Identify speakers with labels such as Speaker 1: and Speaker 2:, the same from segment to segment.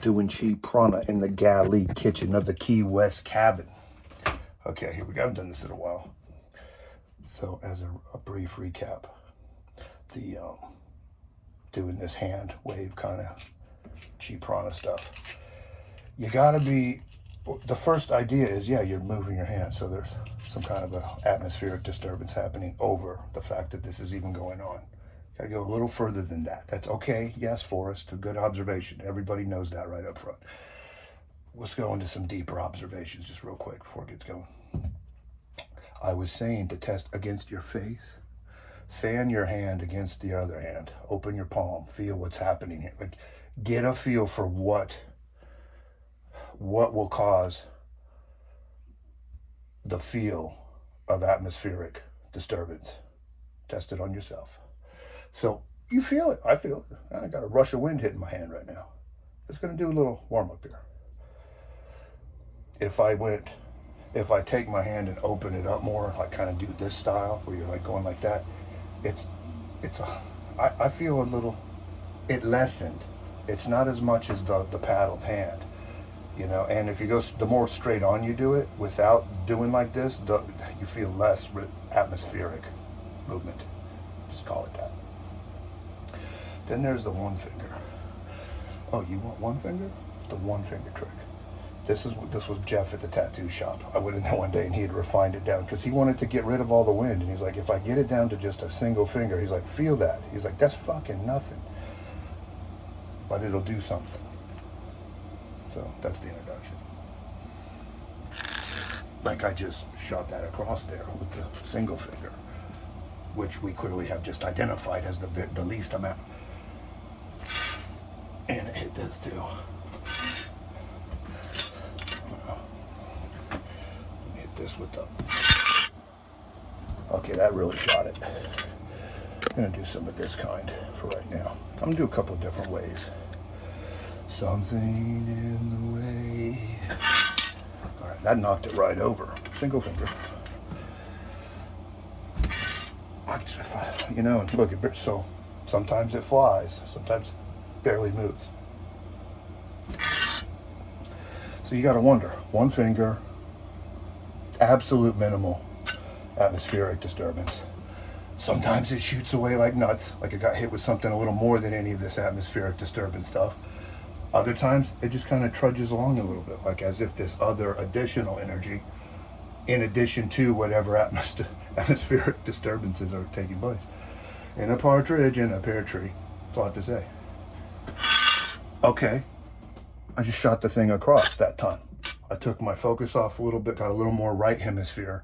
Speaker 1: doing chi prana in the galley kitchen of the Key West cabin. Okay, here we go. I haven't done this in a while. So as a brief recap, the doing this hand wave kind of chi prana stuff. You gotta be, the first idea is, yeah, you're moving your hand. So there's some kind of a atmospheric disturbance happening over the fact that this is even going on. Gotta go a little further than that. That's okay. Yes, Forrest, a good observation. Everybody knows that right up front. Let's go into some deeper observations just real quick before it gets going. I was saying to test against your face. Fan your hand against the other hand. Open your palm. Feel what's happening here. Like, get a feel for what will cause the feel of atmospheric disturbance. Test it on yourself. So you feel it. I feel it. I got a rush of wind hitting my hand right now. Just going to do a little warm up here. If I take my hand and open it up more, like kind of do this style where you're like going like that, I feel a little, it lessened. It's not as much as the paddled hand, you know. And if you go, the more straight on you do it without doing like this, you feel less atmospheric movement. Just call it that. Then there's the one finger. Oh, you want one finger? The one finger trick. This was Jeff at the tattoo shop. I went in there one day and he had refined it down because he wanted to get rid of all the wind. And he's like, if I get it down to just a single finger, he's like, feel that. He's like, that's fucking nothing. But it'll do something. So that's the introduction. Like I just shot that across there with the single finger, which we clearly have just identified as the least amount. And it hit this too. Hit this with the... Okay, that really shot it. I'm gonna do some of this kind for right now. I'm gonna do a couple different ways. Something in the way. All right, that knocked it right over. Single finger. You know, look, so sometimes it flies, sometimes barely moves. So you got to wonder, one finger, absolute minimal atmospheric disturbance. Sometimes it shoots away like nuts, like it got hit with something a little more than any of this atmospheric disturbance stuff. Other times it just kind of trudges along a little bit, like as if this other additional energy, in addition to whatever atmospheric disturbances are taking place. In a partridge in a pear tree. That's all I have to say. Okay, I just shot the thing across that time. I took my focus off a little bit, got a little more right hemisphere,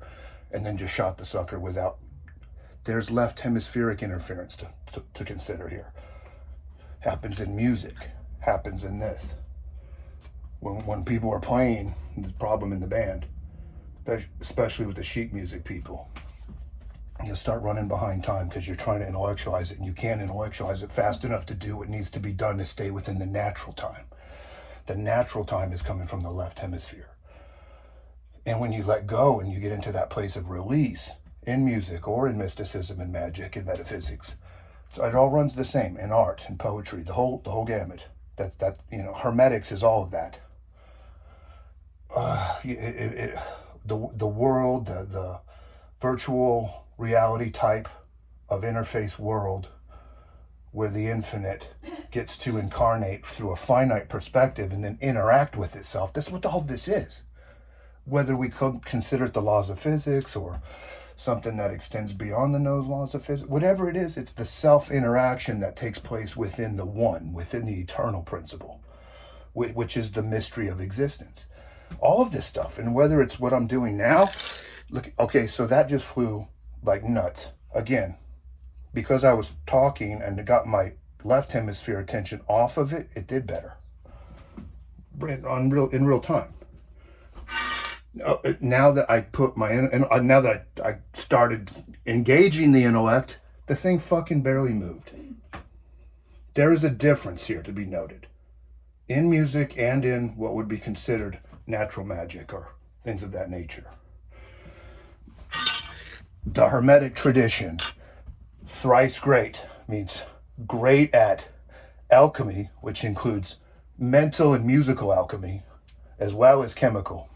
Speaker 1: and then just shot the sucker without... There's left hemispheric interference to consider here. Happens in music, happens in this. When people are playing, the problem in the band, especially with the sheet music people, you'll start running behind time because you're trying to intellectualize it, and you can't intellectualize it fast enough to do what needs to be done to stay within the natural time. The natural time is coming from the left hemisphere. And when you let go and you get into that place of release in music or in mysticism and magic and metaphysics, so it all runs the same in art and poetry, the whole gamut. That you know, hermetics is all of that. The world, the virtual reality type of interface world where the infinite gets to incarnate through a finite perspective and then interact with itself. That's what all this is. Whether we consider it the laws of physics or something that extends beyond the known laws of physics, whatever it is, it's the self-interaction that takes place within the one, within the eternal principle, which is the mystery of existence. All of this stuff, and whether it's what I'm doing now, look, okay, so that just flew like nuts. Again, because I was talking and got my left hemisphere attention off of it, it did better. In real time. Now that I put now that I started engaging the intellect, the thing fucking barely moved. There is a difference here to be noted. In music and in what would be considered natural magic or things of that nature. The Hermetic tradition, thrice great, means great at alchemy, which includes mental and musical alchemy, as well as chemical.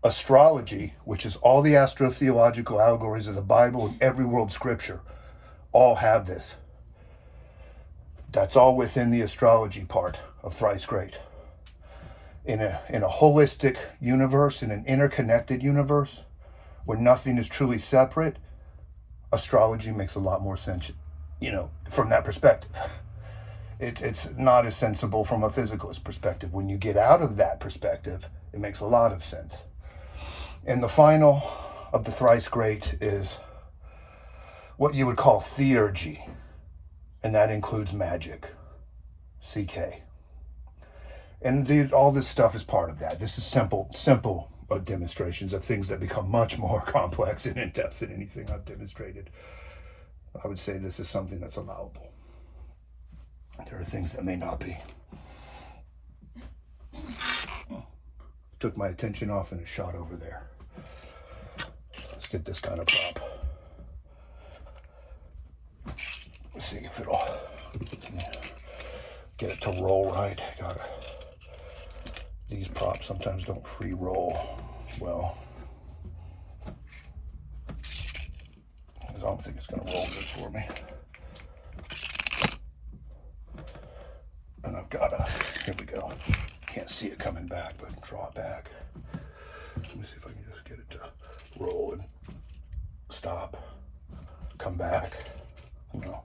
Speaker 1: Astrology, which is all the astrotheological allegories of the Bible and every world scripture, all have this. That's all within the astrology part of Thrice Great. In a holistic universe, in an interconnected universe, where nothing is truly separate, astrology makes a lot more sense, from that perspective. It's not as sensible from a physicalist perspective. When you get out of that perspective, it makes a lot of sense. And the final of the Thrice Great is what you would call theurgy, and that includes magic, CK. And all this stuff is part of that. This is simple demonstrations of things that become much more complex and in-depth than anything I've demonstrated. I would say this is something that's allowable. There are things that may not be. Took my attention off and it shot over there. Let's get this kind of prop. Let's see if it'll get it to roll right. These props sometimes don't free roll well. I don't think it's going to roll good for me. And I've got here we go. Can't see it coming back, but draw it back. Let me see if I can just get it to roll and stop, come back. No,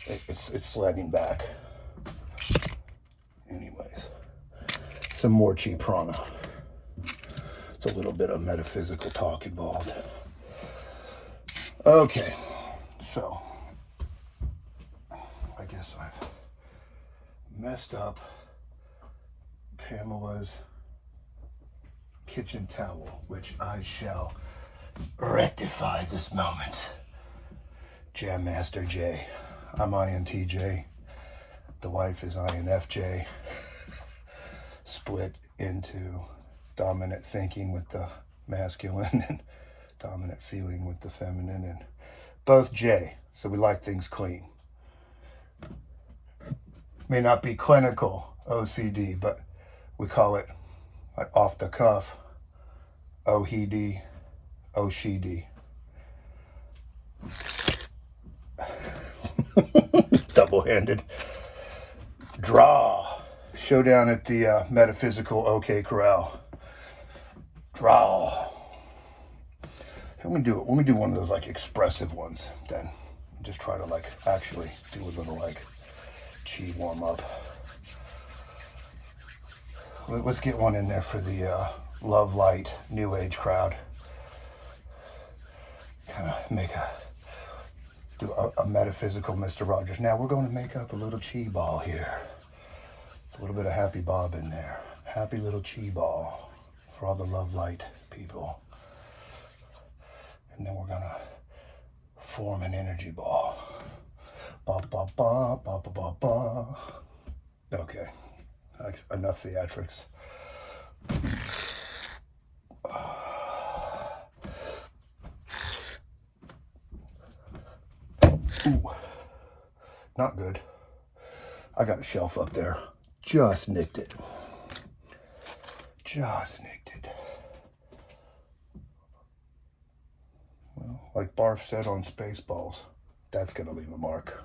Speaker 1: it's sliding back. Anyways, some more chi prana. It's a little bit of metaphysical talk involved. Okay, so I guess I've messed up Pamela's kitchen towel, which I shall rectify this moment. Jam Master J. I'm INTJ. The wife is INFJ. Split into dominant thinking with the masculine and dominant feeling with the feminine, and both J. So we like things clean. May not be clinical OCD, but we call it like off the cuff, OHD, OSHD. Double-handed. Draw. Showdown at the metaphysical OK Corral. Draw. When we do one of those like expressive ones, then just try to like actually do a little like chi warm up. Let's get one in there for the love light new age crowd. Kind of do a metaphysical Mr. Rogers. Now we're going to make up a little chi ball here. It's a little bit of happy bob in there. Happy little chi ball for all the love light people. And then we're gonna form an energy ball. Ba ba ba ba ba ba ba. Okay, enough theatrics. Ooh, not good. I got a shelf up there. Just nicked it. Well, like Barf said on Spaceballs, that's gonna leave a mark.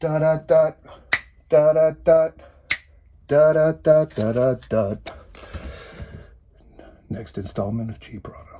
Speaker 1: Da da da da da da da da da da da. Next installment of Chi Prana.